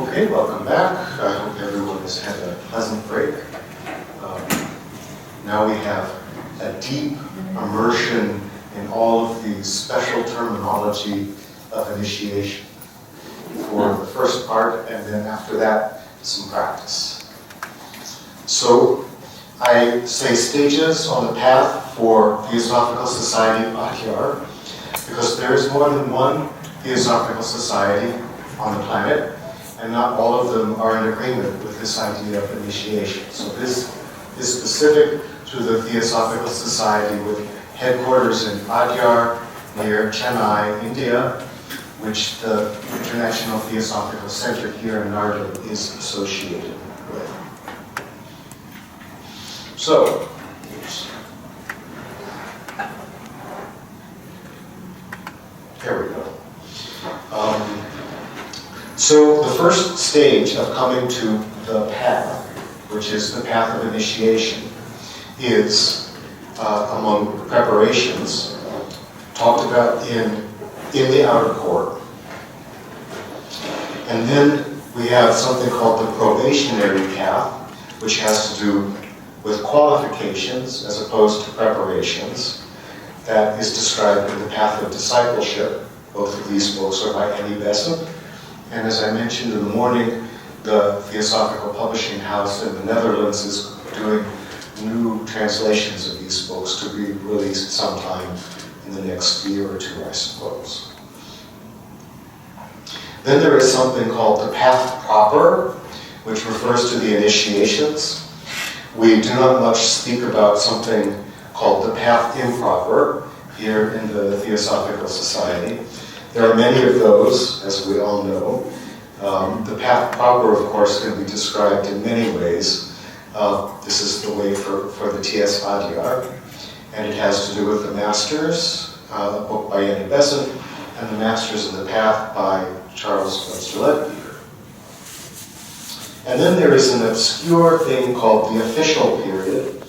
Okay, welcome back. I hope everyone has had a pleasant break. Now we have a deep immersion in all of the special terminology of initiation for the first part, and then after that, some practice. So I say stages on the path for Theosophical Society Adyar, because there is more than one Theosophical Society on the planet, and not all of them are in agreement with this idea of initiation. So this is specific to the Theosophical Society with headquarters in Adyar near Chennai, India, which the International Theosophical Centre here in Naarden is associated with. So, there we go. So the first stage of coming to the path, which is the path of initiation, is among preparations talked about in the outer court. And then we have something called the probationary path, which has to do with qualifications as opposed to preparations. That is described in the Path of Discipleship. Both of these books are by Besant. And as I mentioned in the morning, the Theosophical Publishing House in the Netherlands is doing new translations of these books to be released sometime in the next year or two, I suppose. Then there is something called the path proper, which refers to the initiations. We do not much speak about something called the path improper here in the Theosophical Society. There are many of those, as we all know. The path proper, of course, can be described in many ways. This is the way for the T.S. Adyar, and it has to do with the Masters, a book by Besant, and the Masters of the Path by Charles Leadbeater. And then there is an obscure thing called the official period,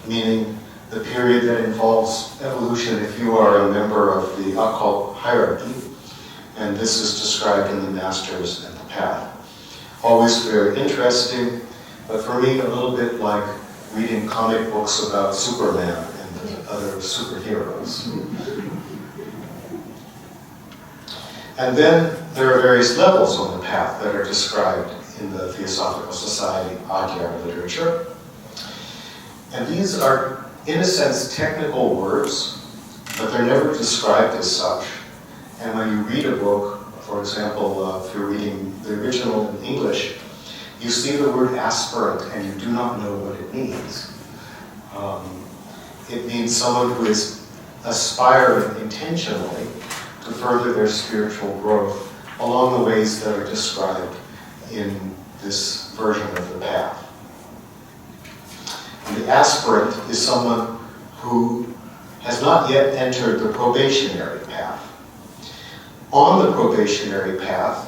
meaning the period that involves evolution if you are a member of the occult hierarchy, and this is described in the Masters and the Path. Always very interesting, but for me a little bit like reading comic books about Superman and other superheroes. And then there are various levels on the path that are described in the Theosophical Society Adyar literature. And these are, in a sense, technical words, but they're never described as such. And when you read a book, for example, if you're reading the original in English, you see the word aspirant and you do not know what it means. It means someone who is aspiring intentionally to further their spiritual growth along the ways that are described in this version of the path. And the aspirant is someone who has not yet entered the probationary path. On the probationary path,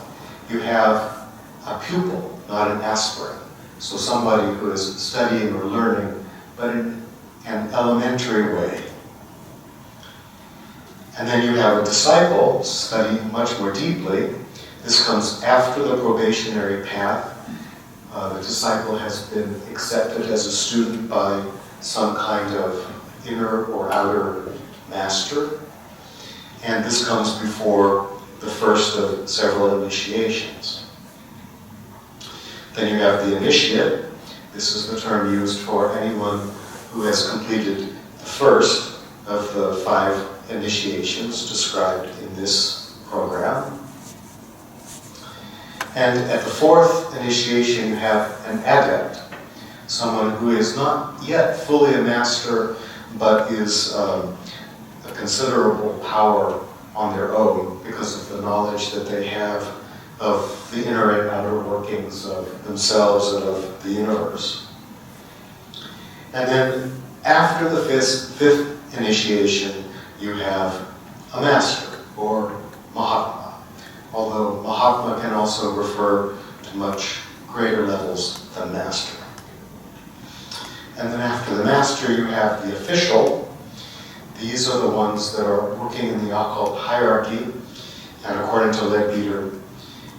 you have a pupil, not an aspirant. So somebody who is studying or learning, but in an elementary way. And then you have a disciple studying much more deeply. This comes after the probationary path. The disciple has been accepted as a student by some kind of inner or outer master. And this comes before the first of several initiations. Then you have the initiate. This is the term used for anyone who has completed the first of the 5 initiations described in this program. And at the 4th initiation, you have an adept, someone who is not yet fully a master, but is a considerable power on their own because of the knowledge that they have of the inner and outer workings of themselves and of the universe. And then after the 5th initiation, you have a master, or Mahatma, although Mahatma can also refer to much greater levels than master. And then after the master, you have the official. These are the ones that are working in the occult hierarchy, and according to Leadbeater.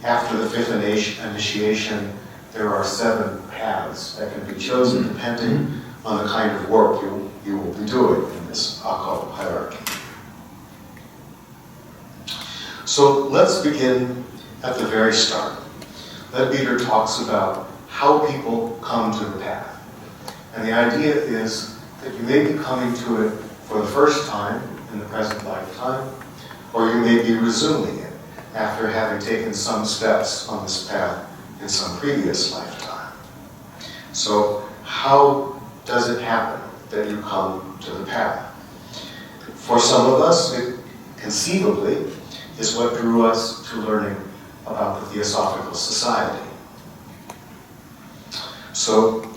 after the fifth initiation, there are 7 paths that can be chosen depending on the kind of work you will be doing in this occult hierarchy. So let's begin at the very start. Leadbeater talks about how people come to the path. And the idea is that you may be coming to it for the first time in the present lifetime, or you may be resuming it after having taken some steps on this path in some previous lifetime. So how does it happen that you come to the path? For some of us, it conceivably is what drew us to learning about the Theosophical Society. So,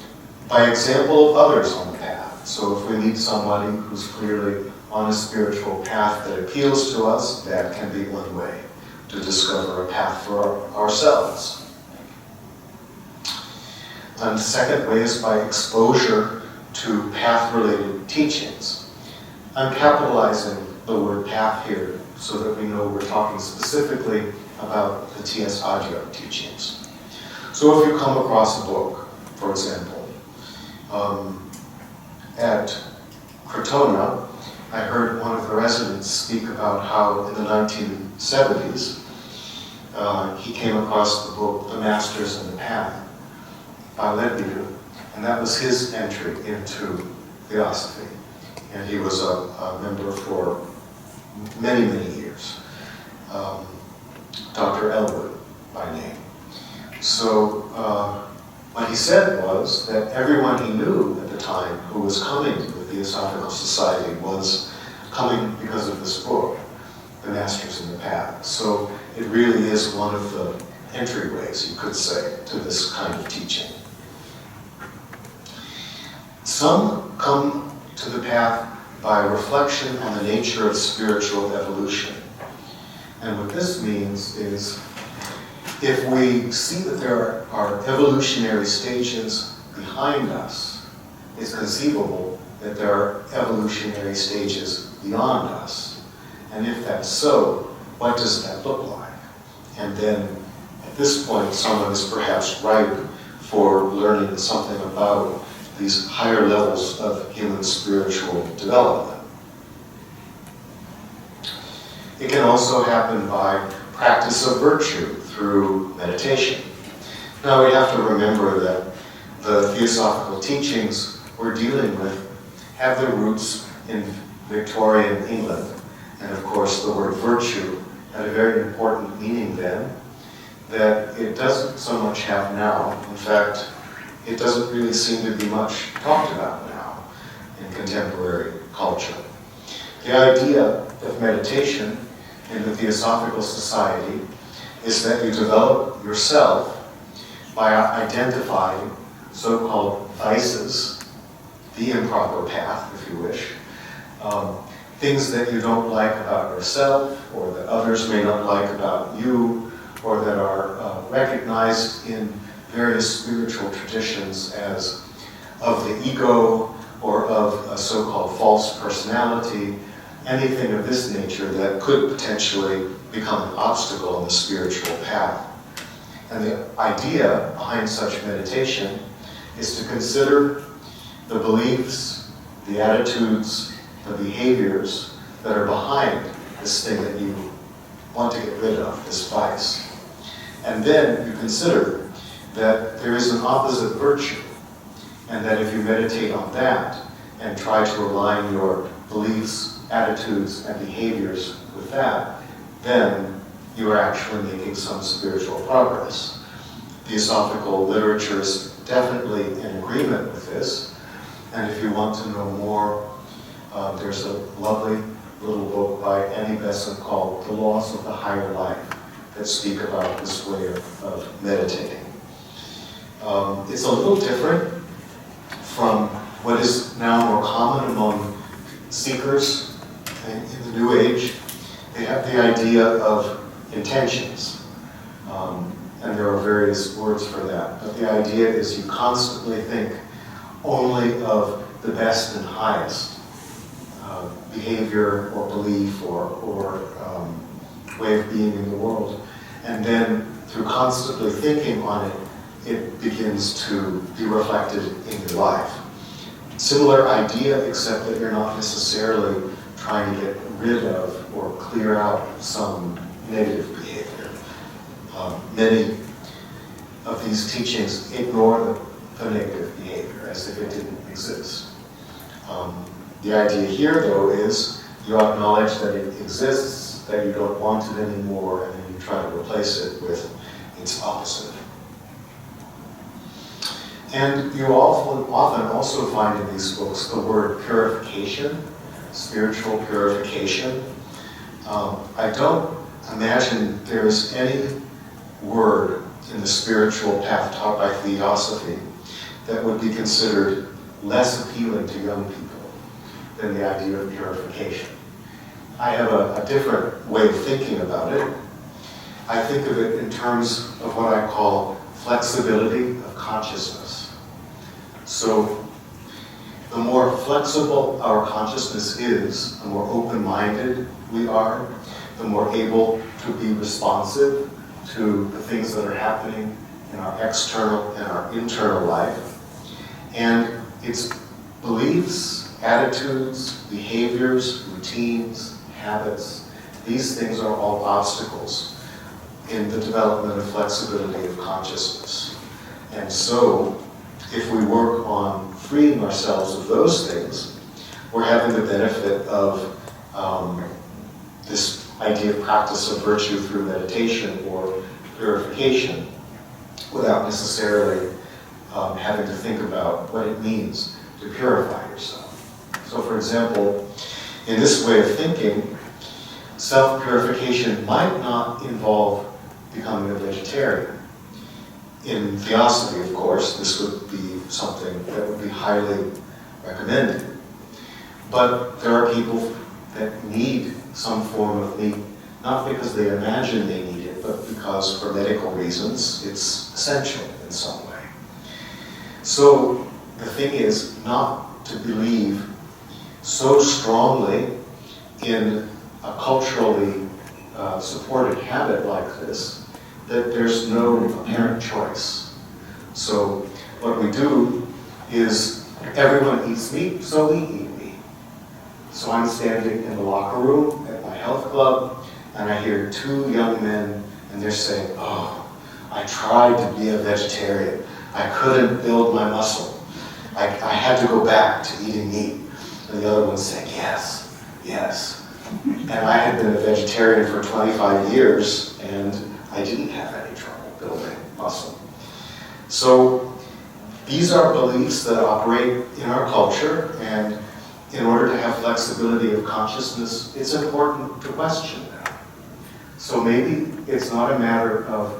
by example of others on the path. So if we meet somebody who's clearly on a spiritual path that appeals to us, that can be one way to discover a path for ourselves. And the second way is by exposure to path-related teachings. I'm capitalizing the word path here so that we know we're talking specifically about the T.S. Ajahn teachings. So if you come across a book, for example, at Crotona, I heard one of the residents speak about how in the 1970s he came across the book The Masters and the Path by Leadbeater, and that was his entry into Theosophy. And he was a member for many, many years. Dr. Elwood by name. So what he said was that everyone he knew at the time who was coming to the Theosophical Society was coming because of this book, The Masters and the Path. So it really is one of the entryways, you could say, to this kind of teaching. Some come to the path by reflection on the nature of spiritual evolution. And what this means is, if we see that there are evolutionary stages behind us, it's conceivable that there are evolutionary stages beyond us. And if that's so, what does that look like? And then, at this point, someone is perhaps ripe for learning something about these higher levels of human spiritual development. It can also happen by practice of virtue through meditation. Now we have to remember that the theosophical teachings we're dealing with have their roots in Victorian England. And of course the word virtue had a very important meaning then that it doesn't so much have now. In fact, it doesn't really seem to be much talked about now in contemporary culture. The idea of meditation in the Theosophical Society is that you develop yourself by identifying so-called vices, the improper path, if you wish, things that you don't like about yourself, or that others may not like about you, or that are recognized in various spiritual traditions as of the ego, or of a so-called false personality, anything of this nature that could potentially become an obstacle on the spiritual path. And the idea behind such meditation is to consider the beliefs, the attitudes, the behaviors that are behind this thing that you want to get rid of, this vice. And then you consider that there is an opposite virtue, and that if you meditate on that and try to align your beliefs, attitudes, and behaviors with that, then you are actually making some spiritual progress. Theosophical literature is definitely in agreement with this, and if you want to know more, there's a lovely little book by Besant called The Laws of the Higher Life that speak about this way of meditating. It's a little different from what is now more common among seekers in the New Age. They have the idea of intentions, and there are various words for that. But the idea is you constantly think only of the best and highest behavior or belief or way of being in the world. And then through constantly thinking on it, it begins to be reflected in your life. Similar idea, except that you're not necessarily trying to get rid of or clear out some negative behavior. Many of these teachings ignore the negative behavior as if it didn't exist. The idea here, though, is you acknowledge that it exists, that you don't want it anymore, and then you try to replace it with its opposite. And you often also find in these books the word purification, spiritual purification. I don't imagine there's any word in the spiritual path taught by Theosophy that would be considered less appealing to young people than the idea of purification. I have a different way of thinking about it. I think of it in terms of what I call flexibility of consciousness. So the more flexible our consciousness is, the more open-minded we are, the more able to be responsive to the things that are happening in our external and our internal life. And its beliefs, attitudes, behaviors, routines, habits, these things are all obstacles in the development of flexibility of consciousness. And so, if we work on freeing ourselves of those things, we're having the benefit of this idea of practice of virtue through meditation or purification without necessarily having to think about what it means to purify yourself. So for example, in this way of thinking, self-purification might not involve becoming a vegetarian. In Theosophy, of course, this would be something that would be highly recommended. But there are people that need some form of meat, not because they imagine they need it, but because for medical reasons it's essential in some way. So the thing is not to believe so strongly in a culturally supported habit like this that there's no apparent choice. So what we do is everyone eats meat, so we eat meat. So I'm standing in the locker room at my health club, and I hear two young men, and they're saying, "Oh, I tried to be a vegetarian. I couldn't build my muscle. I had to go back to eating meat." And the other one's saying, "Yes, yes." And I had been a vegetarian for 25 years, and I didn't have any trouble building muscle. So these are beliefs that operate in our culture, and in order to have flexibility of consciousness, it's important to question them. So maybe it's not a matter of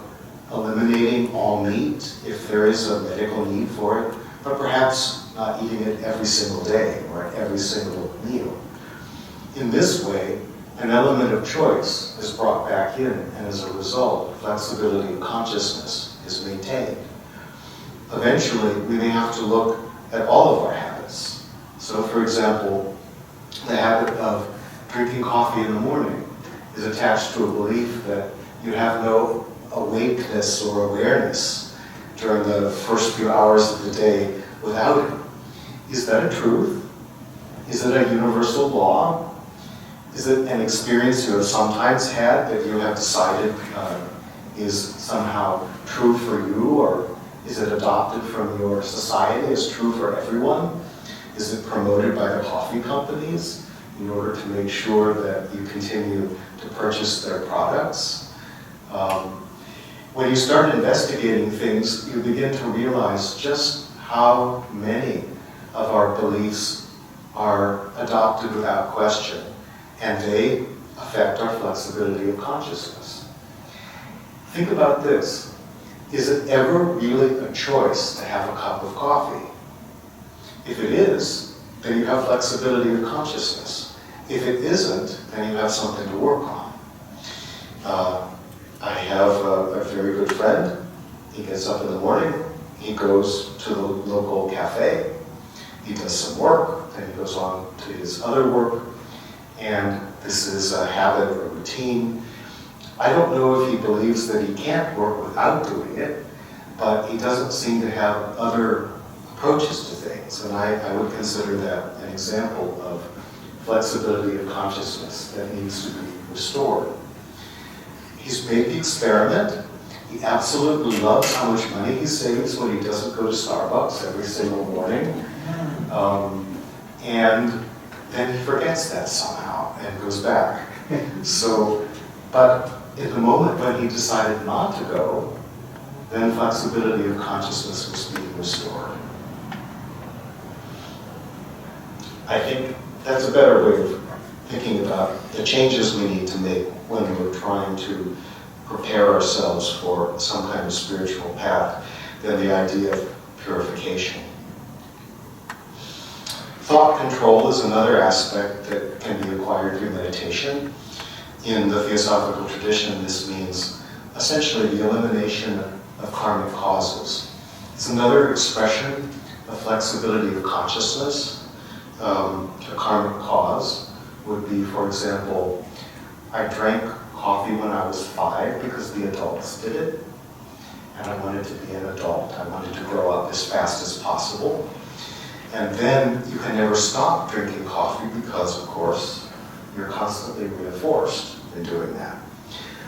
eliminating all meat if there is a medical need for it, but perhaps not eating it every single day or at every single meal. In this way, an element of choice is brought back in, and as a result, flexibility of consciousness is maintained. Eventually, we may have to look at all of our habits. So, for example, the habit of drinking coffee in the morning is attached to a belief that you have no awakeness or awareness during the first few hours of the day without it. Is that a truth? Is it a universal law? Is it an experience you have sometimes had that you have decided is somehow true for you, or is it adopted from your society as true for everyone? Is it promoted by the coffee companies in order to make sure that you continue to purchase their products? When you start investigating things, you begin to realize just how many of our beliefs are adopted without question, and they affect our flexibility of consciousness. Think about this. Is it ever really a choice to have a cup of coffee? If it is, then you have flexibility of consciousness. If it isn't, then you have something to work on. I have a very good friend. He gets up in the morning, he goes to the local cafe, he does some work, then he goes on to his other work, and this is a habit or routine. I don't know if he believes that he can't work without doing it, but he doesn't seem to have other approaches to things. And I would consider that an example of flexibility of consciousness that needs to be restored. He's made the experiment. He absolutely loves how much money he saves when he doesn't go to Starbucks every single morning. And then he forgets that somehow and goes back. But in the moment when he decided not to go, then flexibility of consciousness was being restored. I think that's a better way of thinking about the changes we need to make when we're trying to prepare ourselves for some kind of spiritual path than the idea of purification. Thought control is another aspect that can be acquired through meditation. In the Theosophical tradition, this means essentially the elimination of karmic causes. It's another expression of flexibility of consciousness. A karmic cause would be, for example, I drank coffee when I was 5 because the adults did it, and I wanted to be an adult. I wanted to grow up as fast as possible. And then you can never stop drinking coffee because, of course, you're constantly reinforced in doing that.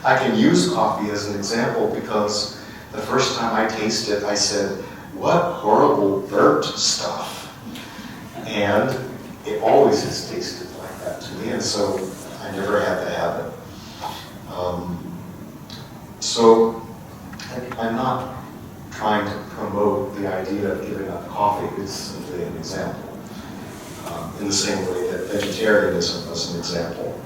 I can use coffee as an example because the first time I tasted it, I said, "What horrible burnt stuff." And it always has tasted like that to me, and so I never had the habit. So I'm not trying to promote the idea of giving up coffee. It's simply an example. In the same way that vegetarianism was an example.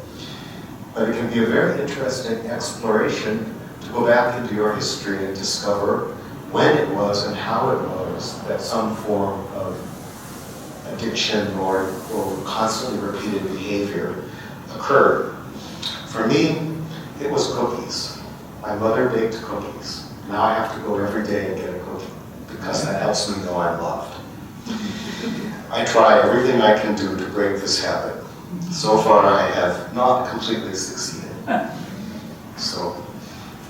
But it can be a very interesting exploration to go back into your history and discover when it was and how it was that some form of addiction or constantly repeated behavior occurred. For me, it was cookies. My mother baked cookies. Now I have to go every day and get a cookie because that helps me know I'm loved. I try everything I can do to break this habit. So far I have not completely succeeded. So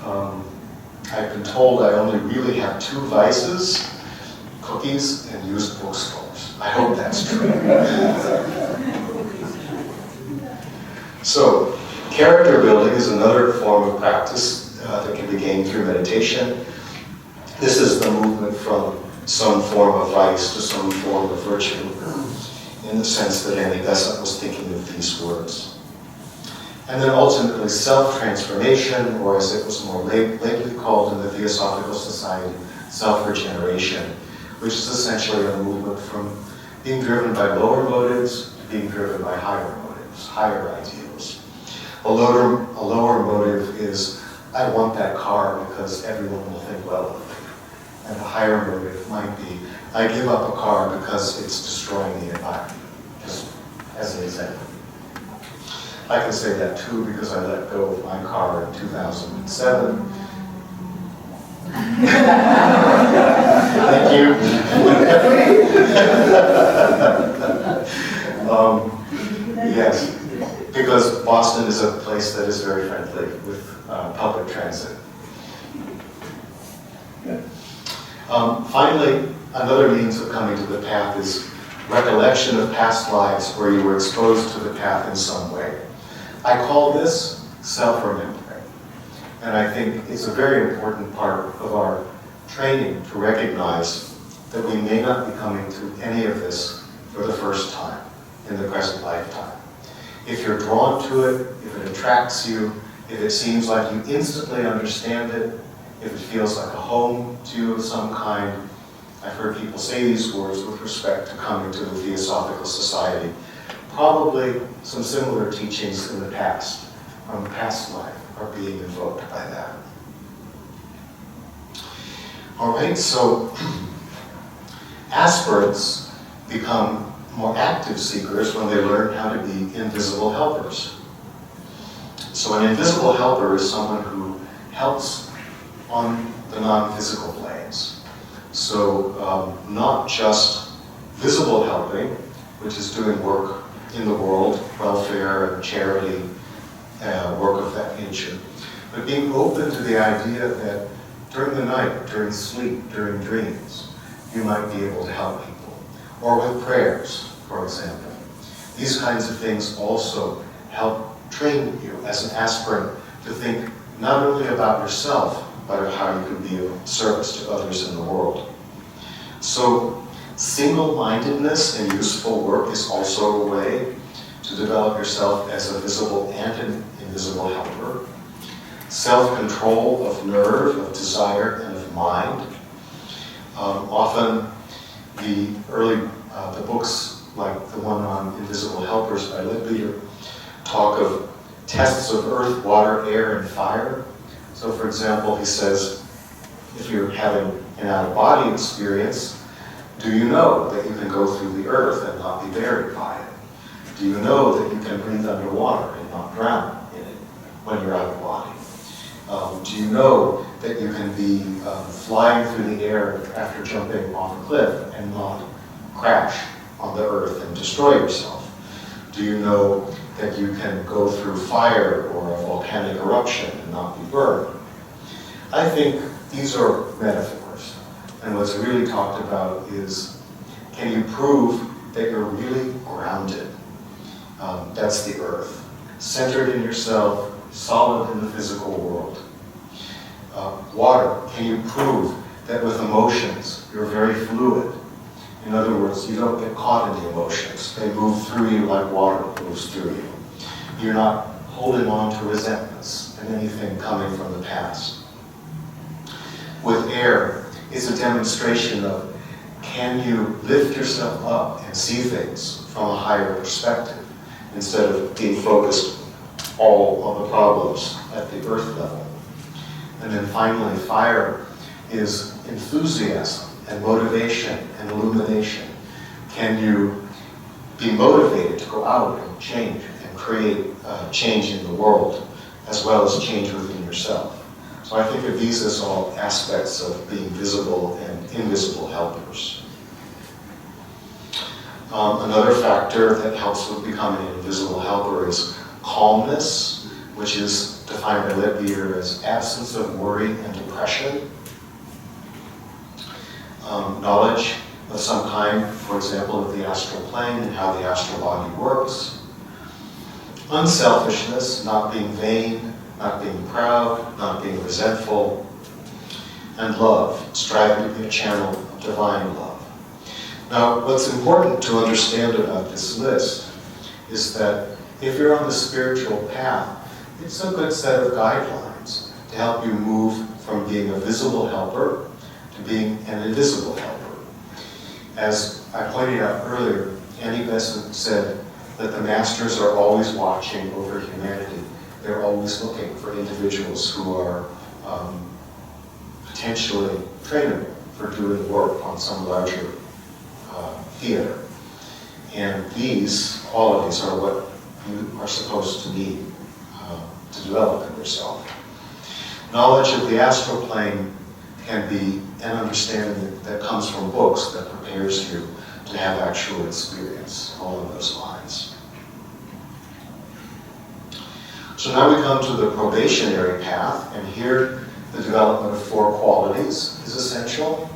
I've been told I only really have 2 vices, cookies and used bookstores. I hope that's true. So character building is another form of practice that can be gained through meditation. This is the movement from some form of vice to some form of virtue, in the sense that Besant was thinking of these words. And then ultimately self-transformation, or as it was more lately called in the Theosophical Society, self-regeneration, which is essentially a movement from being driven by lower motives to being driven by higher motives, higher ideals. A lower motive is, I want that car because everyone will think well of me. And a higher motive might be, I give up a car because it's destroying the environment, just as an example. I can say that too because I let go of my car in 2007. Thank you. Yes, because Boston is a place that is very friendly with public transit. Finally, another means of coming to the path is recollection of past lives where you were exposed to the path in some way. I call this self-remembering. And I think it's a very important part of our training to recognize that we may not be coming to any of this for the first time in the present lifetime. If you're drawn to it, if it attracts you, if it seems like you instantly understand it, if it feels like a home to you of some kind, I've heard people say these words with respect to coming to the Theosophical Society. Probably some similar teachings in the past, from the past life, are being invoked by that. All right, so aspirants become more active seekers when they learn how to be invisible helpers. So an invisible helper is someone who helps on the non-physical planes. So not just visible helping, which is doing work in the world, welfare and charity, work of that nature, but being open to the idea that during the night, during sleep, during dreams, you might be able to help people. Or with prayers, for example. These kinds of things also help train you as an aspirant to think not only about yourself, but of how you can be of service to others in the world. So, single-mindedness and useful work is also a way to develop yourself as a visible and an invisible helper. Self-control of nerve, of desire, and of mind. Often the books like the one on invisible helpers by Leadbeater talk of tests of earth, water, air, and fire. So for example, he says, if you're having an out-of-body experience, do you know that you can go through the earth and not be buried by it? Do you know that you can breathe underwater and not drown in it when you're out of body? Do you know that you can be flying through the air after jumping off a cliff and not crash on the earth and destroy yourself? Do you know that you can go through fire or a volcanic eruption and not be burned? I think these are metaphors. And what's really talked about is, can you prove that you're really grounded? That's the earth. Centered in yourself, solid in the physical world. Water, can you prove that with emotions, you're very fluid? In other words, you don't get caught in the emotions. They move through you like water moves through you. You're not holding on to resentments and anything coming from the past. With air, it's a demonstration of, can you lift yourself up and see things from a higher perspective instead of being focused all on the problems at the earth level. And then finally, fire is enthusiasm and motivation and illumination. Can you be motivated to go out and change and create change in the world as well as change within yourself? So I think of these as all aspects of being visible and invisible helpers. Another factor that helps with becoming an invisible helper is calmness, which is defined by Leadbeater as absence of worry and depression. Knowledge of some kind, for example, of the astral plane and how the astral body works. Unselfishness, not being vain, not being proud, not being resentful. And love, striving to be a channel of divine love. Now, what's important to understand about this list is that if you're on the spiritual path, it's a good set of guidelines to help you move from being a visible helper to being an invisible helper. As I pointed out earlier, Besant said that the masters are always watching over humanity. They're always looking for individuals who are potentially trainable for doing work on some larger theater. And these qualities are what you are supposed to need to develop in yourself. Knowledge of the astral plane can be an understanding that comes from books that prepares you to have actual experience along those lines. So now we come to the probationary path, and here the development of 4 qualities is essential.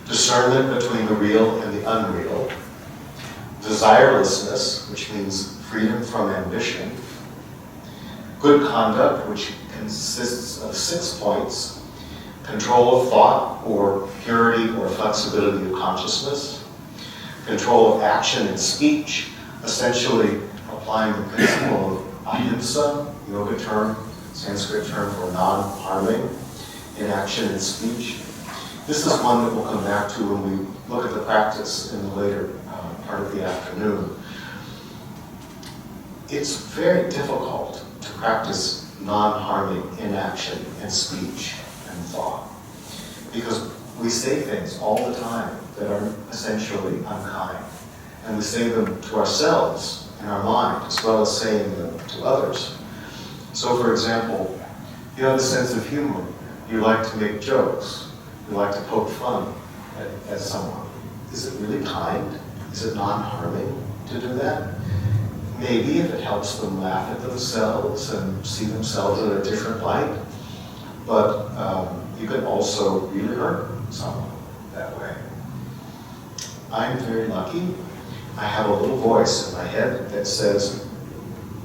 Discernment between the real and the unreal. Desirelessness, which means freedom from ambition. Good conduct, which consists of 6 points. Control of thought, or purity or flexibility of consciousness. Control of action and speech, essentially applying the principle of ahimsa, yoga term, Sanskrit term for non-harming, in action and speech. This is one that we'll come back to when we look at the practice in the later part of the afternoon. It's very difficult to practice non-harming in action and speech and thought, because we say things all the time that are essentially unkind, and we say them to ourselves in our mind as well as saying them to others. So for example, you have a sense of humor. You like to make jokes. You like to poke fun at someone. Is it really kind? Is it non-harming to do that? maybe if it helps them laugh at themselves and see themselves in a different light, but you can also really hurt someone that way. I'm very lucky. I have a little voice in my head that says,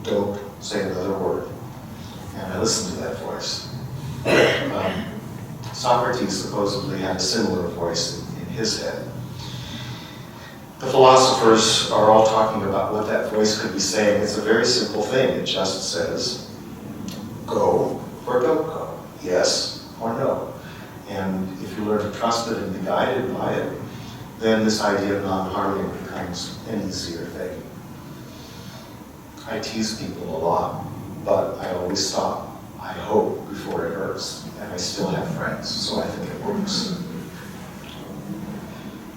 don't say another word. And I listen to that voice. Socrates supposedly had a similar voice in his head. The philosophers are all talking about what that voice could be saying. It's a very simple thing. It just says, go or don't go, yes or no. And if you learn to trust it and be guided by it, then this idea of non-harming becomes an easier thing. I tease people a lot, but I always stop, I hope, before it hurts. And I still have friends, so I think it works.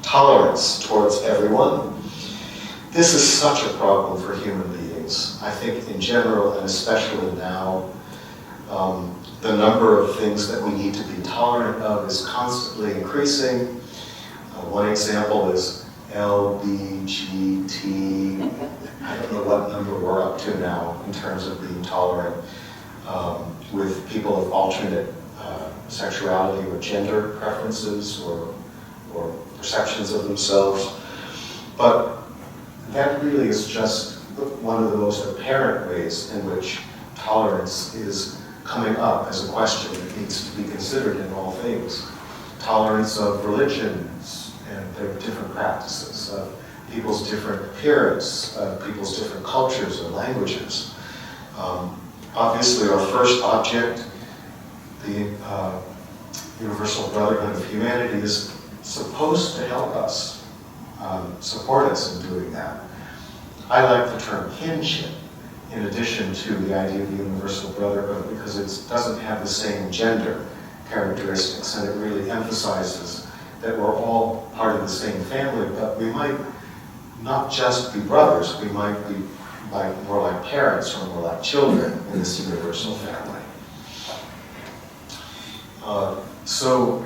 Tolerance towards everyone. This is such a problem for human beings. I think in general, and especially now, the number of things that we need to be tolerant of is constantly increasing. One example is LGBT. I don't know what number we're up to now in terms of being tolerant with people of alternate sexuality or gender preferences or perceptions of themselves. But that really is just one of the most apparent ways in which tolerance is coming up as a question that needs to be considered in all things. Tolerance of religions and their different practices, of people's different appearance, of people's different cultures and languages. Obviously, our first object, the Universal Brotherhood of Humanity, is supposed to help us, support us in doing that. I like the term kinship in addition to the idea of the Universal Brotherhood because it doesn't have the same gender characteristics, and it really emphasizes that we're all part of the same family, but we might not just be brothers, we might be more like parents or more like children in this universal family. So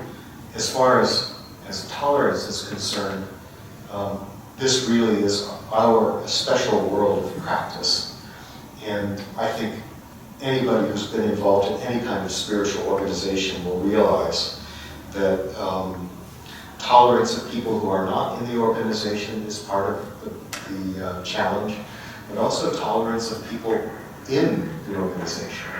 as far as tolerance is concerned, this really is our special world of practice. And I think anybody who's been involved in any kind of spiritual organization will realize that tolerance of people who are not in the organization is part of the challenge, but also tolerance of people in the organization.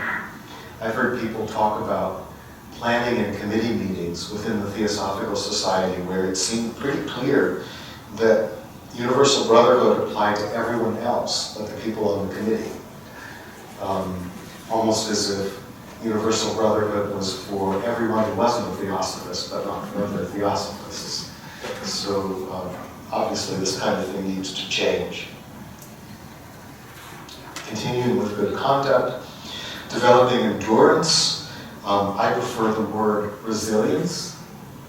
I've heard people talk about planning and committee meetings within the Theosophical Society where it seemed pretty clear that Universal Brotherhood applied to everyone else but the people on the committee. Almost as if Universal Brotherhood was for everyone who wasn't a Theosophist, but not for other Theosophists. So obviously this kind of thing needs to change. Continuing with good conduct, developing endurance. I prefer the word resilience,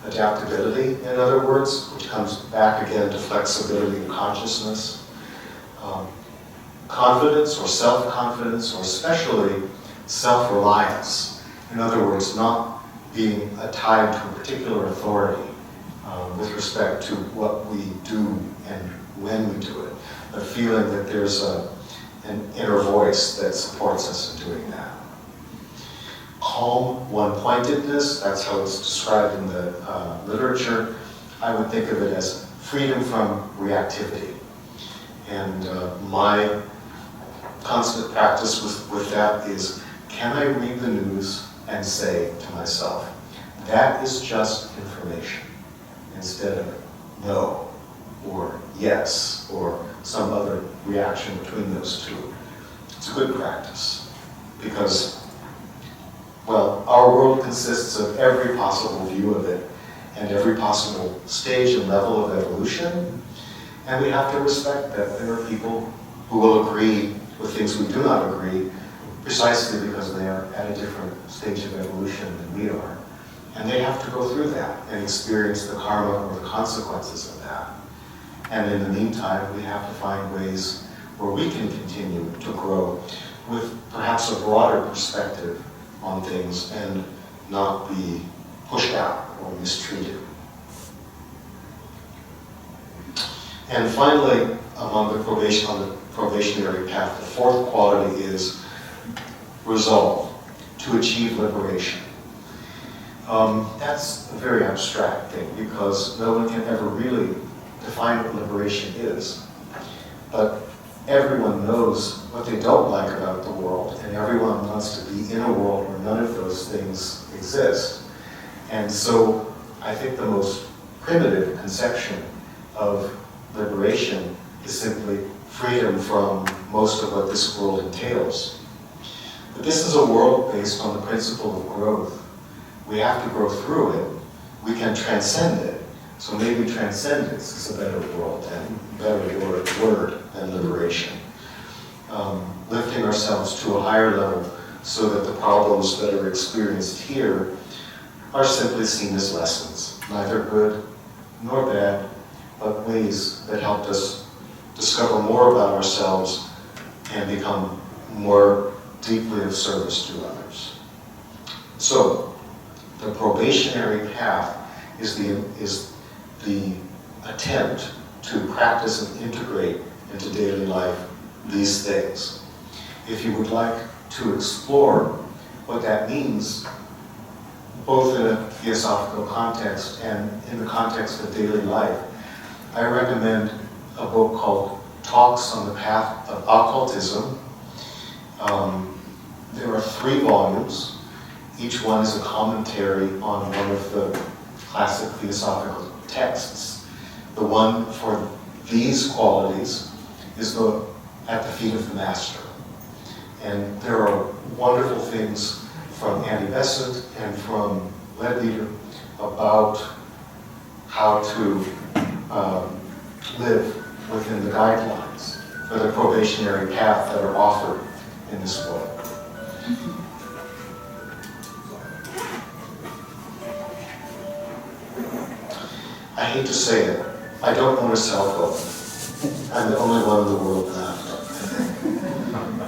adaptability, in other words, which comes back again to flexibility and consciousness. Confidence or self-confidence, or especially self-reliance. In other words, not being tied to a particular authority with respect to what we do and when we do it, but feeling that there's an inner voice that supports us in doing that. Calm one-pointedness, that's how it's described in the literature. I would think of it as freedom from reactivity. And my constant practice with that is, can I read the news and say to myself, that is just information, instead of no, or yes, or some other reaction between those two. It's a good practice, because, well, our world consists of every possible view of it, and every possible stage and level of evolution, and we have to respect that there are people who will agree with things we do not agree, precisely because they are at a different stage of evolution than we are. And they have to go through that and experience the karma or the consequences of that. And in the meantime, we have to find ways where we can continue to grow with perhaps a broader perspective on things and not be pushed out or mistreated. And finally, among the probationary path, the fourth quality is resolve, to achieve liberation. That's a very abstract thing because no one can ever really define what liberation is. But everyone knows what they don't like about the world, and everyone wants to be in a world where none of those things exist. And so I think the most primitive conception of liberation is simply freedom from most of what this world entails. But this is a world based on the principle of growth. We have to grow through it. We can transcend it. So maybe transcendence is a better word than liberation. Lifting ourselves to a higher level so that the problems that are experienced here are simply seen as lessons, neither good nor bad, but ways that helped us discover more about ourselves and become more deeply of service to others. So, the probationary path is the attempt to practice and integrate into daily life these things. If you would like to explore what that means, both in a theosophical context and in the context of daily life, I recommend a book called Talks on the Path of Occultism. There are 3 volumes. Each one is a commentary on one of the classic theosophical texts. The one for these qualities is At the Feet of the Master. And there are wonderful things from Besant and from Leadbeater about how to live within the guidelines for the probationary path that are offered in this book. I hate to say it, I don't own a cell phone. I'm the only one in the world left.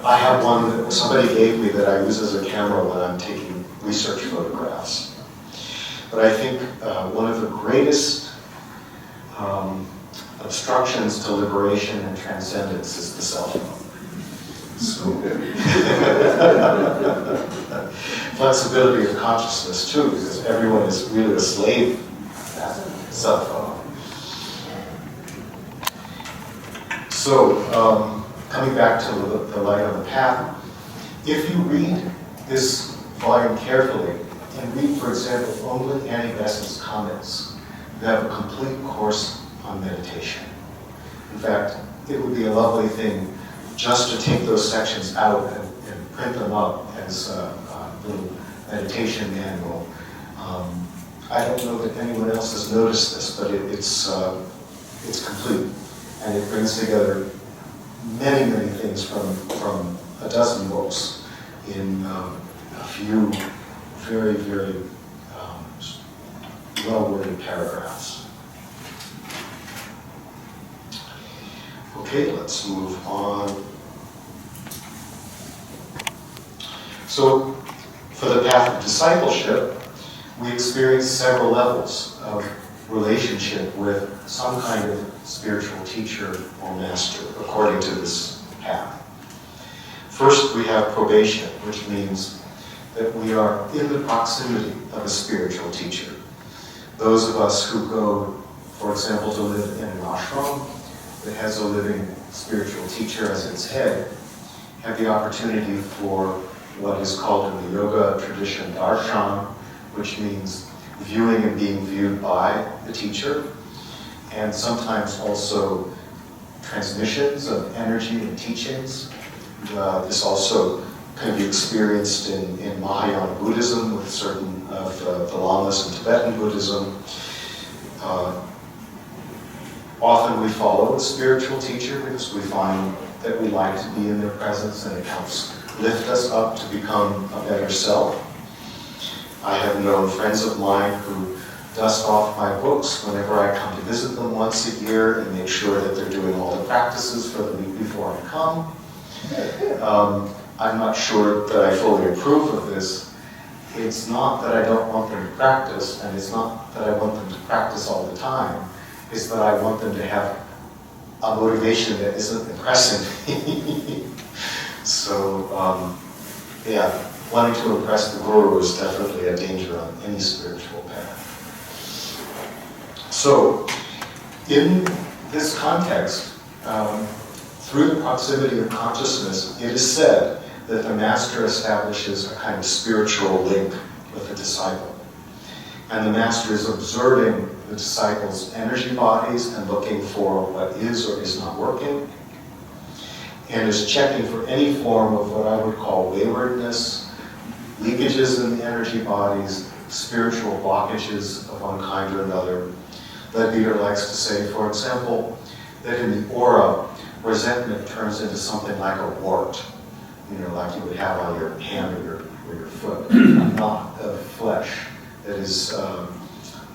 I have one that somebody gave me that I use as a camera when I'm taking research photographs. But I think one of the greatest obstructions to liberation and transcendence is the cell phone. So, flexibility of consciousness too, because everyone is really a slave to that cell phone. So, coming back to the light on the path, if you read this volume carefully and read, for example, only Besant's comments, you have a complete course on meditation. In fact, it would be a lovely thing just to take those sections out and print them up as a little meditation manual. I don't know that anyone else has noticed this, but it's complete, and it brings together many, many things from a dozen books in a few very, very well-worded paragraphs. Okay, let's move on. So, for the path of discipleship, we experience several levels of relationship with some kind of spiritual teacher or master, according to this path. First, we have probation, which means that we are in the proximity of a spiritual teacher. Those of us who go, for example, to live in an ashram that has a living spiritual teacher as its head, have the opportunity for what is called in the yoga tradition darshan, which means viewing and being viewed by the teacher, and sometimes also transmissions of energy and teachings. This also can be experienced in Mahayana Buddhism with certain of the lamas in Tibetan Buddhism. Often we follow a spiritual teacher because we find that we like to be in their presence and it helps lift us up to become a better self. I have known friends of mine who dust off my books whenever I come to visit them once a year and make sure that they're doing all the practices for the week before I come. I'm not sure that I fully approve of this. It's not that I don't want them to practice, and it's not that I want them to practice all the time. It's that I want them to have a motivation that isn't impressing me. So, yeah, wanting to impress the guru is definitely a danger on any spiritual path. So, in this context, through the proximity of consciousness, it is said that the master establishes a kind of spiritual link with the disciple. And the master is observing the disciple's energy bodies and looking for what is or is not working, and is checking for any form of what I would call waywardness, leakages in the energy bodies, spiritual blockages of one kind or another. Leadbeater likes to say, for example, that in the aura, resentment turns into something like a wart, like you would have on your hand or your foot, a knot of flesh that is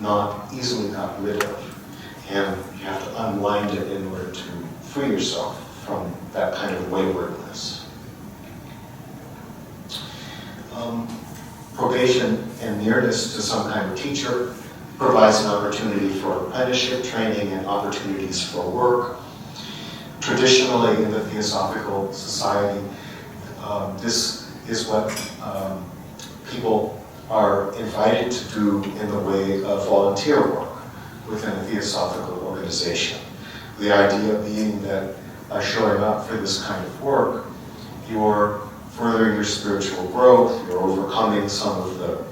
not easily got rid of. And you have to unwind it in order to free yourself from that kind of waywardness. Probation and nearness to some kind of teacher provides an opportunity for apprenticeship training and opportunities for work. Traditionally, in the Theosophical Society, this is what people are invited to do in the way of volunteer work within a theosophical organization. The idea being that by showing up for this kind of work, you're furthering your spiritual growth, you're overcoming some of the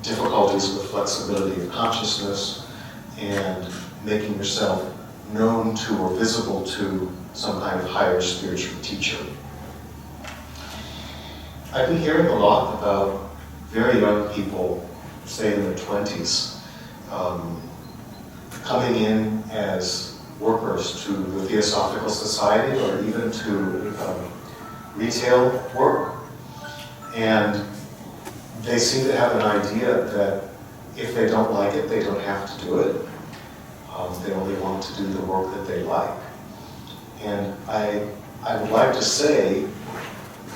difficulties with flexibility of consciousness, and making yourself known to or visible to some kind of higher spiritual teacher. I've been hearing a lot about very young people, say in their 20s, coming in as workers to the Theosophical Society or even to retail work. And they seem to have an idea that if they don't like it, they don't have to do it. They only want to do the work that they like. And I would like to say,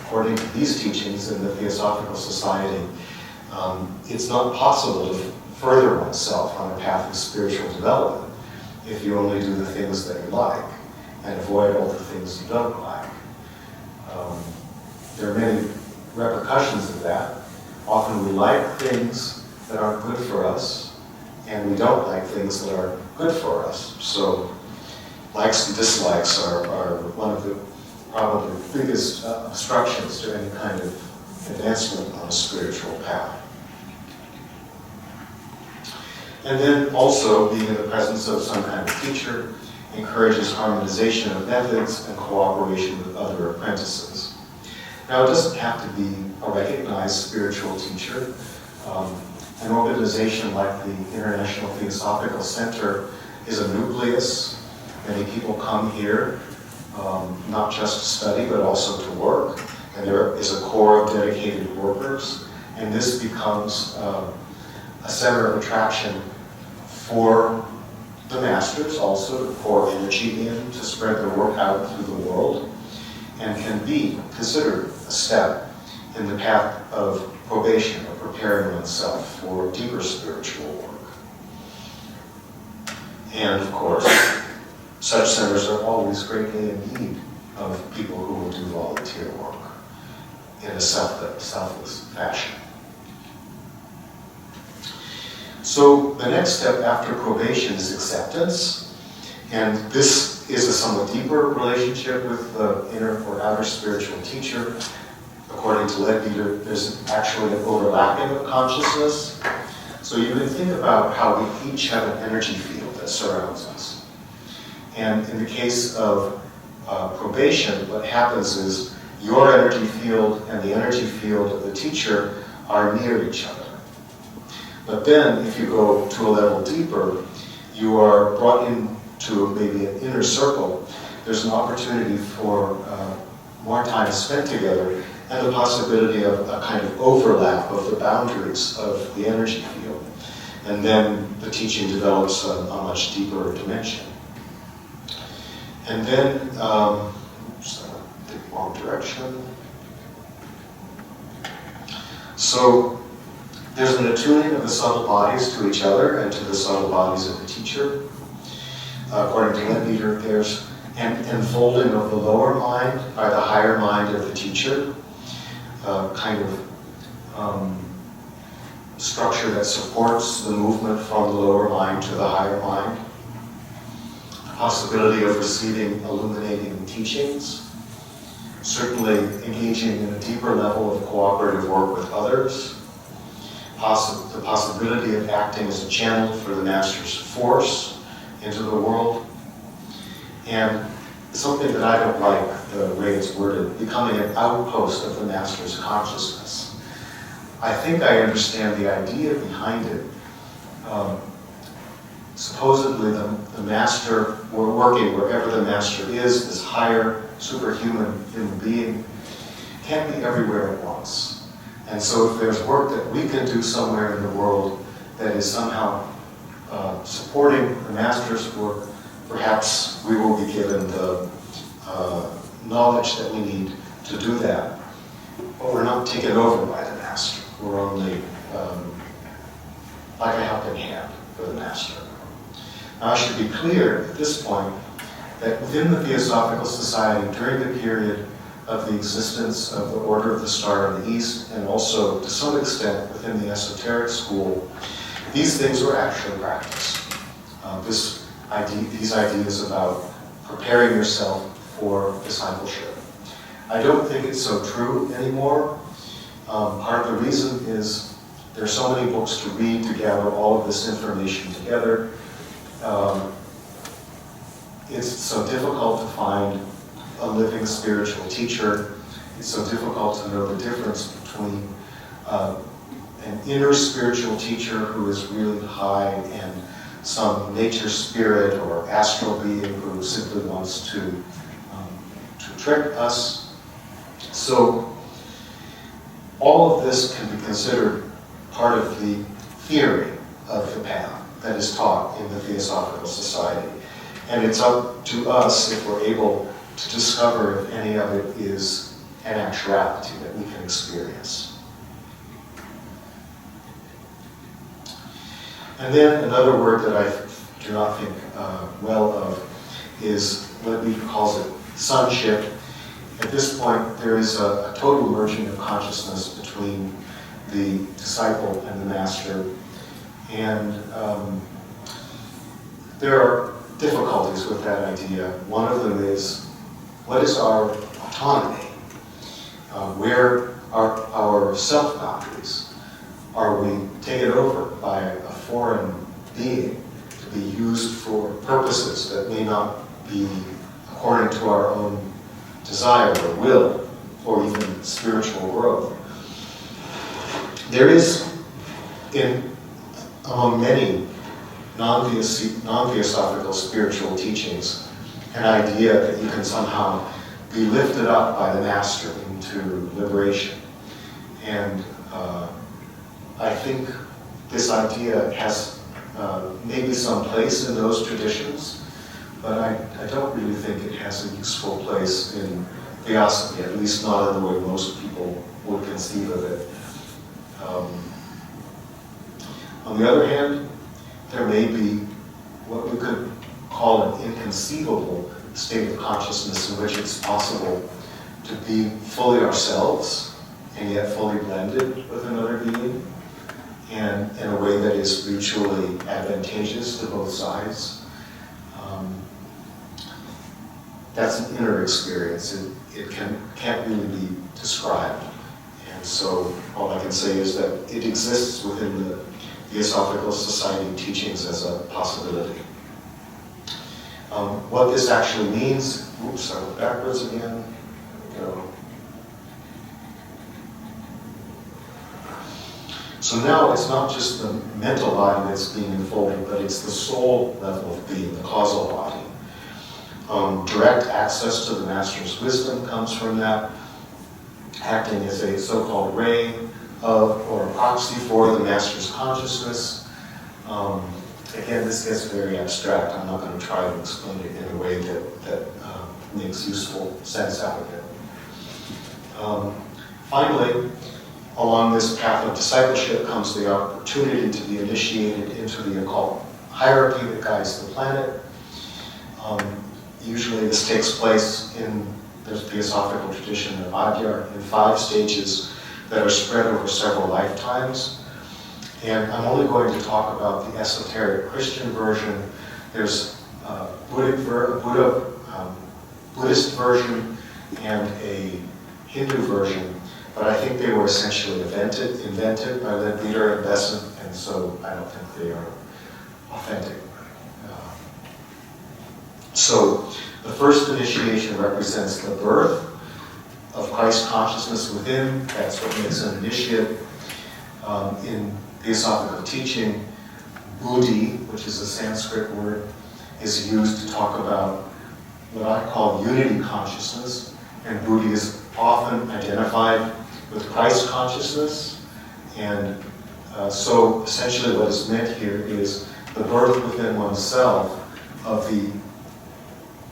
according to these teachings in the Theosophical Society, it's not possible to further oneself on a path of spiritual development if you only do the things that you like and avoid all the things you don't like. There are many repercussions of that. Often we like things that aren't good for us, and we don't like things that are good for us. So likes and dislikes are one of the probably biggest obstructions to any kind of advancement on a spiritual path. And then also, being in the presence of some kind of teacher encourages harmonization of methods and cooperation with other apprentices. Now, it doesn't have to be a recognized spiritual teacher. An organization like the International Theosophical Centre is a nucleus. Many people come here not just to study, but also to work. And there is a core of dedicated workers. And this becomes a center of attraction for the masters, also to pour energy in, to spread their work out through the world, and can be considered a step in the path of probation, of preparing oneself for deeper spiritual work. And of course, such centers are always greatly in need of people who will do volunteer work in a selfless fashion. So the next step after probation is acceptance, and this is a somewhat deeper relationship with the inner or outer spiritual teacher. According to Leadbeater, there's actually an overlapping of consciousness. So you can think about how we each have an energy field that surrounds us. And in the case of probation, what happens is your energy field and the energy field of the teacher are near each other. But then, if you go to a level deeper, you are brought into maybe an inner circle. There's an opportunity for more time spent together and the possibility of a kind of overlap of the boundaries of the energy field. And then the teaching develops a much deeper dimension. And then, oops, I went the wrong direction. So, there's an attuning of the subtle bodies to each other and to the subtle bodies of the teacher. according to Leadbeater, there's an enfolding of the lower mind by the higher mind of the teacher, kind of structure that supports the movement from the lower mind to the higher mind. Possibility of receiving illuminating teachings, certainly engaging in a deeper level of cooperative work with others, the possibility of acting as a channel for the Master's force into the world, and something that I don't like, the way it's worded, becoming an outpost of the Master's consciousness. I think I understand the idea behind it. Supposedly the Master, we're working wherever the Master is, this higher superhuman human being, can't be everywhere at once. And so if there's work that we can do somewhere in the world that is somehow supporting the Master's work, perhaps we will be given the knowledge that we need to do that. But we're not taken over by the Master. We're only like a helping hand for the Master. Now, I should be clear at this point that within the Theosophical Society, during the period of the existence of the Order of the Star of the East, and also to some extent within the esoteric school, these things were actually practiced. These ideas about preparing yourself for discipleship. I don't think it's so true anymore. Part of the reason is there's so many books to read to gather all of this information together. It's so difficult to find a living spiritual teacher. It's so difficult to know the difference between an inner spiritual teacher who is really high and some nature spirit or astral being who simply wants to trick us. So all of this can be considered part of the theory of the path that is taught in the Theosophical Society. And it's up to us if we're able to discover if any of it is an actuality that we can experience. And then another word that I do not think well of is what he calls it sonship. At this point, there is a total merging of consciousness between the disciple and the Master. And there are difficulties with that idea. One of them is, what is our autonomy? Where are our self-boundaries? Are we taken over by a foreign being to be used for purposes that may not be according to our own desire or will, or even spiritual growth? There is, among many non-theosophical spiritual teachings, an idea that you can somehow be lifted up by the Master into liberation. And I think this idea has maybe some place in those traditions, but I don't really think it has a useful place in Theosophy, at least not in the way most people would conceive of it. On the other hand, there may be what we could call an inconceivable state of consciousness in which it's possible to be fully ourselves and yet fully blended with another being, and in a way that is mutually advantageous to both sides. That's an inner experience. It can't really be described. And so all I can say is that it exists within the Theosophical Society teachings as a possibility. What this actually means, oops, I went backwards again. There we go. So now it's not just the mental body that's being enfolded, but it's the soul level of being, the causal body. Direct access to the Master's wisdom comes from that, acting as a so-called ray of, or a proxy for the Master's consciousness. Again, this gets very abstract. I'm not going to try to explain it in a way that makes useful sense out of it. Finally, along this path of discipleship comes the opportunity to be initiated into the occult hierarchy that guides the planet. Usually this takes place in the Theosophical tradition of Adyar in 5 stages that are spread over several lifetimes. And I'm only going to talk about the esoteric Christian version. There's a Buddhist version and a Hindu version, but I think they were essentially invented by Leadbeater and Besant, and so I don't think they are authentic. So the first initiation represents the birth of Christ consciousness within. That's what makes an initiate. In Theosophical teaching, buddhi, which is a Sanskrit word, is used to talk about what I call unity consciousness, and buddhi is often identified with Christ consciousness. And so essentially what is meant here is the birth within oneself of the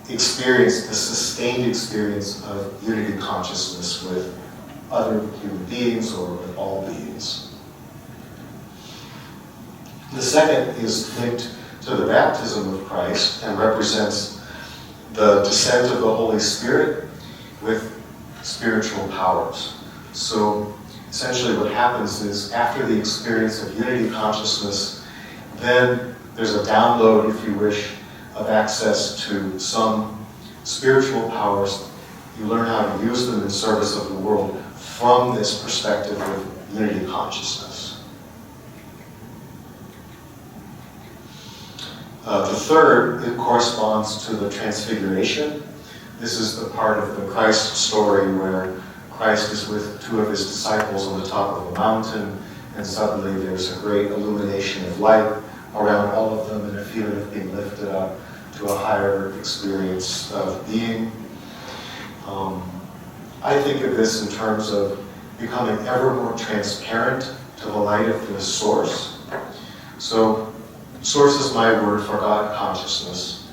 experience, the sustained experience of unity consciousness with other human beings or with all beings. The second is linked to the baptism of Christ and represents the descent of the Holy Spirit with spiritual powers. So essentially what happens is after the experience of unity consciousness, then there's a download, if you wish, of access to some spiritual powers. You learn how to use them in service of the world from this perspective of unity consciousness. The third, it corresponds to the transfiguration. This is the part of the Christ story where Christ is with 2 of his disciples on the top of a mountain, and suddenly there's a great illumination of light around all of them and a feeling of being lifted up to a higher experience of being. I think of this in terms of becoming ever more transparent to the light of the source. So, source is my word for God consciousness.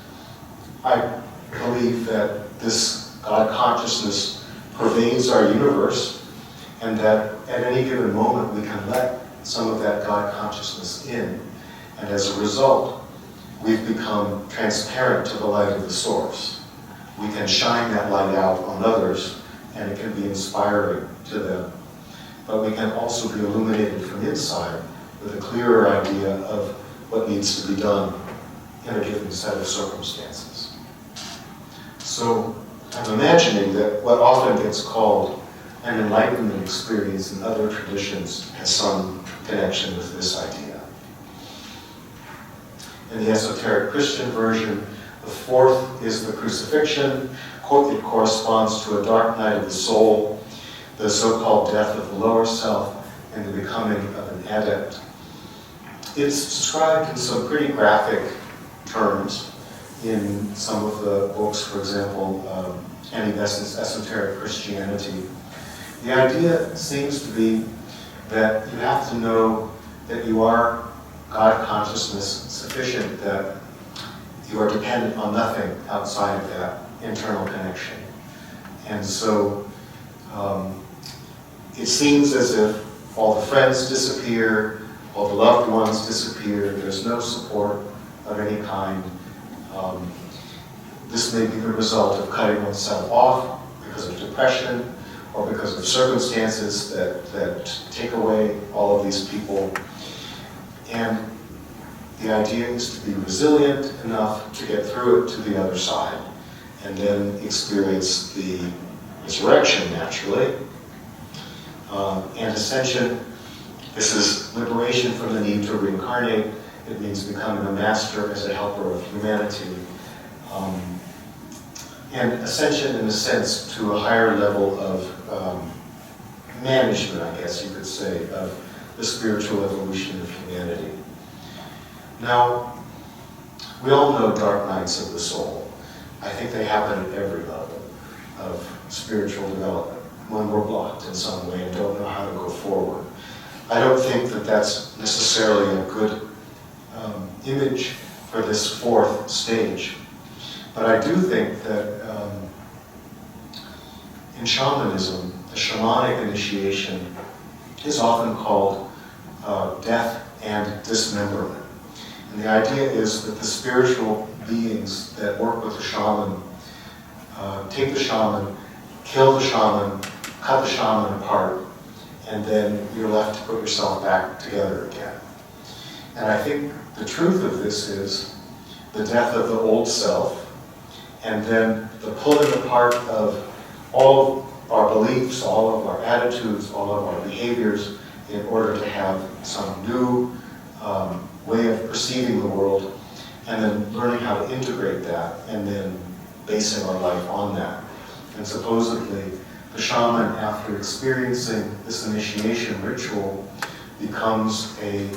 I believe that this God consciousness pervades our universe, and that at any given moment we can let some of that God consciousness in, and as a result, we've become transparent to the light of the source. We can shine that light out on others, and it can be inspiring to them. But we can also be illuminated from inside with a clearer idea of what needs to be done in a given set of circumstances. So I'm imagining that what often gets called an enlightenment experience in other traditions has some connection with this idea. In the esoteric Christian version, the fourth is the crucifixion. It corresponds to a dark night of the soul, the so-called death of the lower self, and the becoming of an adept. It's described in some pretty graphic terms in some of the books, for example, Annie Besant's Esoteric Christianity. The idea seems to be that you have to know that you are God consciousness sufficient, that you are dependent on nothing outside of that internal connection. And so it seems as if all the friends disappear, all the loved ones disappear, there's no support of any kind. This may be the result of cutting oneself off because of depression or because of circumstances that take away all of these people. And the idea is to be resilient enough to get through it to the other side and then experience the resurrection naturally. And ascension, this is liberation from the need to reincarnate. It means becoming a master as a helper of humanity. And ascension, in a sense, to a higher level of management, I guess you could say, of the spiritual evolution of humanity. Now, we all know dark nights of the soul. I think they happen at every level of spiritual development, when we're blocked in some way and don't know how to go forward. I don't think that that's necessarily a good image for this fourth stage. But I do think that in shamanism, the shamanic initiation is often called death and dismemberment. And the idea is that the spiritual beings that work with the shaman take the shaman, kill the shaman, cut the shaman apart, and then you're left to put yourself back together again. And I think the truth of this is the death of the old self, and then the pulling apart of all of our beliefs, all of our attitudes, all of our behaviors, in order to have some new way of perceiving the world, and then learning how to integrate that, and then basing our life on that. And supposedly, the shaman, after experiencing this initiation ritual, becomes a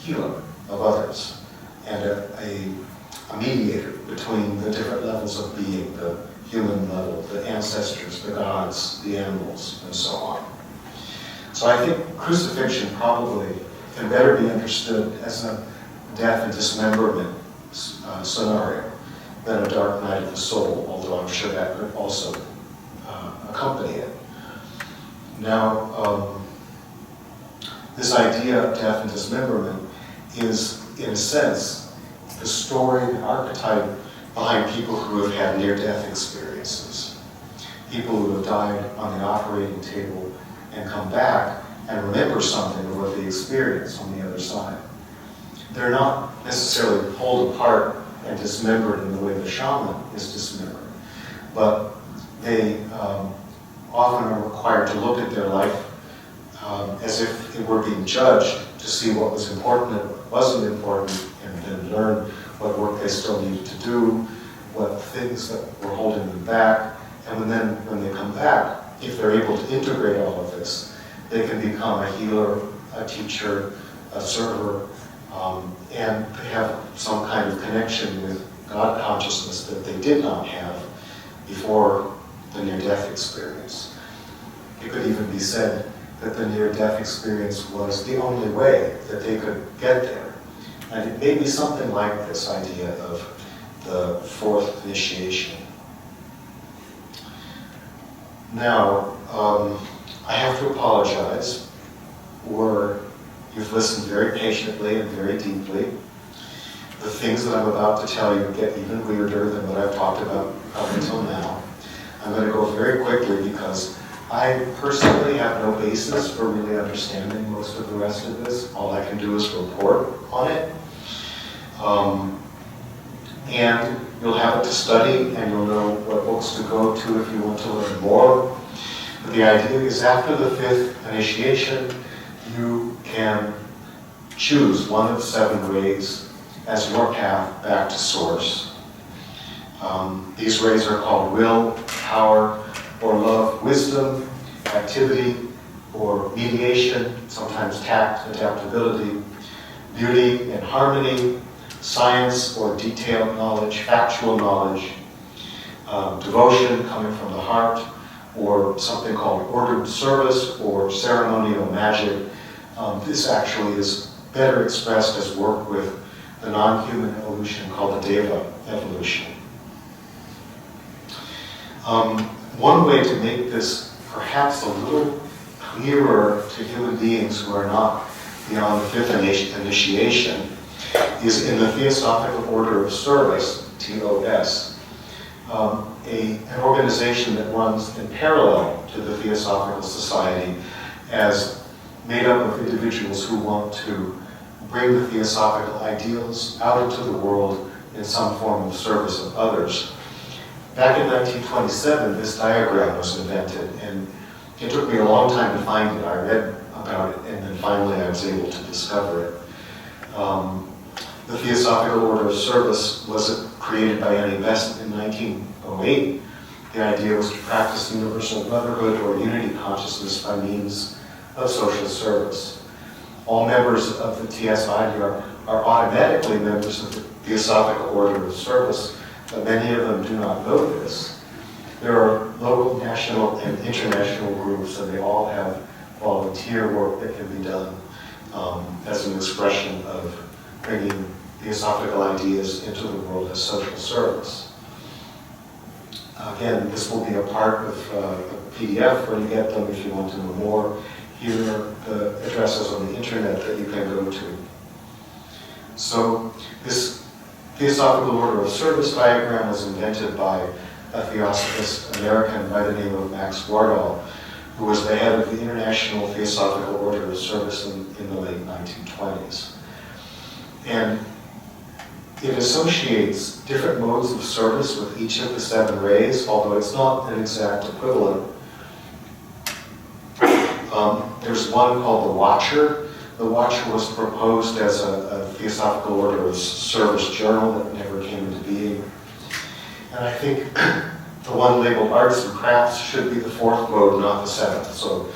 healer of others, and a mediator between the different levels of being, the human level, the ancestors, the gods, the animals, and so on. So I think crucifixion probably can better be understood as a death and dismemberment scenario than a dark night of the soul, although I'm sure that could also accompany it. Now, this idea of death and dismemberment is, in a sense, the story, the archetype behind people who have had near-death experiences. People who have died on the operating table and come back and remember something of what they experienced on the other side. They're not necessarily pulled apart and dismembered in the way the shaman is dismembered, but they often are required to look at their life as if it were being judged to see what was important and what wasn't important, and then learn what work they still needed to do, what things that were holding them back, and when they come back, if they're able to integrate all of this, they can become a healer, a teacher, a server, and they have some kind of connection with God consciousness that they did not have before the near-death experience. It could even be said that the near-death experience was the only way that they could get there. And it may be something like this idea of the fourth initiation. Now, I have to apologize for you've listened very patiently and very deeply. The things that I'm about to tell you get even weirder than what I've talked about up until now. I'm going to go very quickly because I personally have no basis for really understanding most of the rest of this. All I can do is report on it. And you'll have it to study, and you'll know what books to go to if you want to learn more. But the idea is after the fifth initiation, you can choose one of 7 ways as your path back to Source. These ways are called will, power, or love, wisdom, activity, or mediation, sometimes tact, adaptability, beauty and harmony, science or detailed knowledge, factual knowledge, devotion coming from the heart, or something called ordered service or ceremonial magic. This actually is better expressed as work with the non-human evolution called the Deva evolution. One way to make this perhaps a little clearer to human beings who are not beyond the fifth initiation is in the Theosophical Order of Service, TOS, an organization that runs in parallel to the Theosophical Society as made up of individuals who want to bring the theosophical ideals out into the world in some form of service of others. Back in 1927, this diagram was invented, and it took me a long time to find it. I read about it, and then finally I was able to discover it. The Theosophical Order of Service was created by Besant in 1908. The idea was to practice universal brotherhood or unity consciousness by means of social service. All members of the TSI are automatically members of the Theosophical Order of Service, but many of them do not know this. There are local, national, and international groups, and they all have volunteer work that can be done as an expression of bringing theosophical ideas into the world as social service. Again, this will be a part of a PDF where you get them if you want to know more. Here are the addresses on the internet that you can go to. So this Theosophical Order of Service diagram was invented by a Theosophist American by the name of Max Wardall, who was the head of the International Theosophical Order of Service in the late 1920s. And it associates different modes of service with each of the 7 rays, although it's not an exact equivalent. There's one called the Watcher. The Watcher was proposed as a Theosophical Order of Service journal that never came into being. And I think the one labeled Arts and Crafts should be the 4th mode, not the 7th. So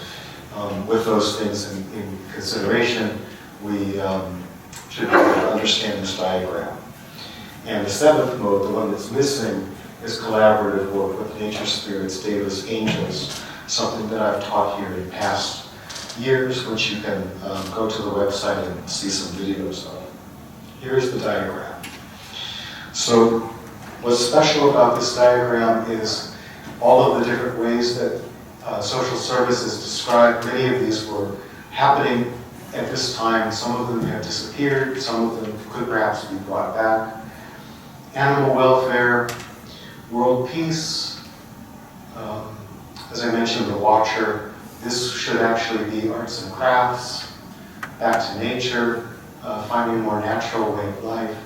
with those things in consideration, we should be able to understand this diagram. And the 7th mode, the one that's missing, is collaborative work with nature spirits, devas, angels, something that I've taught here in past years, which you can go to the website and see some videos of. Here's the diagram. So what's special about this diagram is all of the different ways that social service is described. Many of these were happening at this time. Some of them have disappeared. Some of them could perhaps be brought back. Animal welfare, world peace, as I mentioned, the Watcher. This should actually be arts and crafts, back to nature, finding a more natural way of life,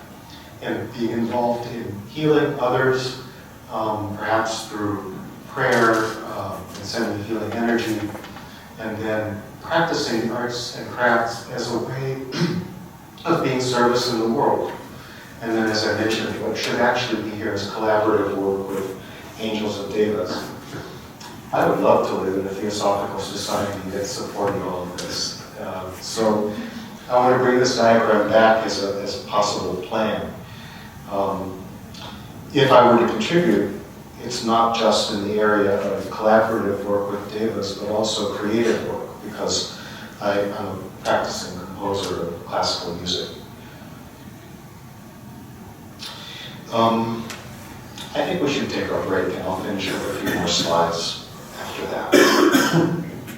and being involved in healing others, perhaps through prayer and sending healing energy, and then practicing arts and crafts as a way of being service in the world. And then, as I mentioned, what should actually be here is collaborative work with angels and devas. I would love to live in a Theosophical Society that's supporting all of this. So I want to bring this diagram back as a possible plan. If I were to contribute, it's not just in the area of collaborative work with devas, but also creative work, because I'm a practicing composer of classical music. I think we should take our break, and I'll finish with a few more slides after that.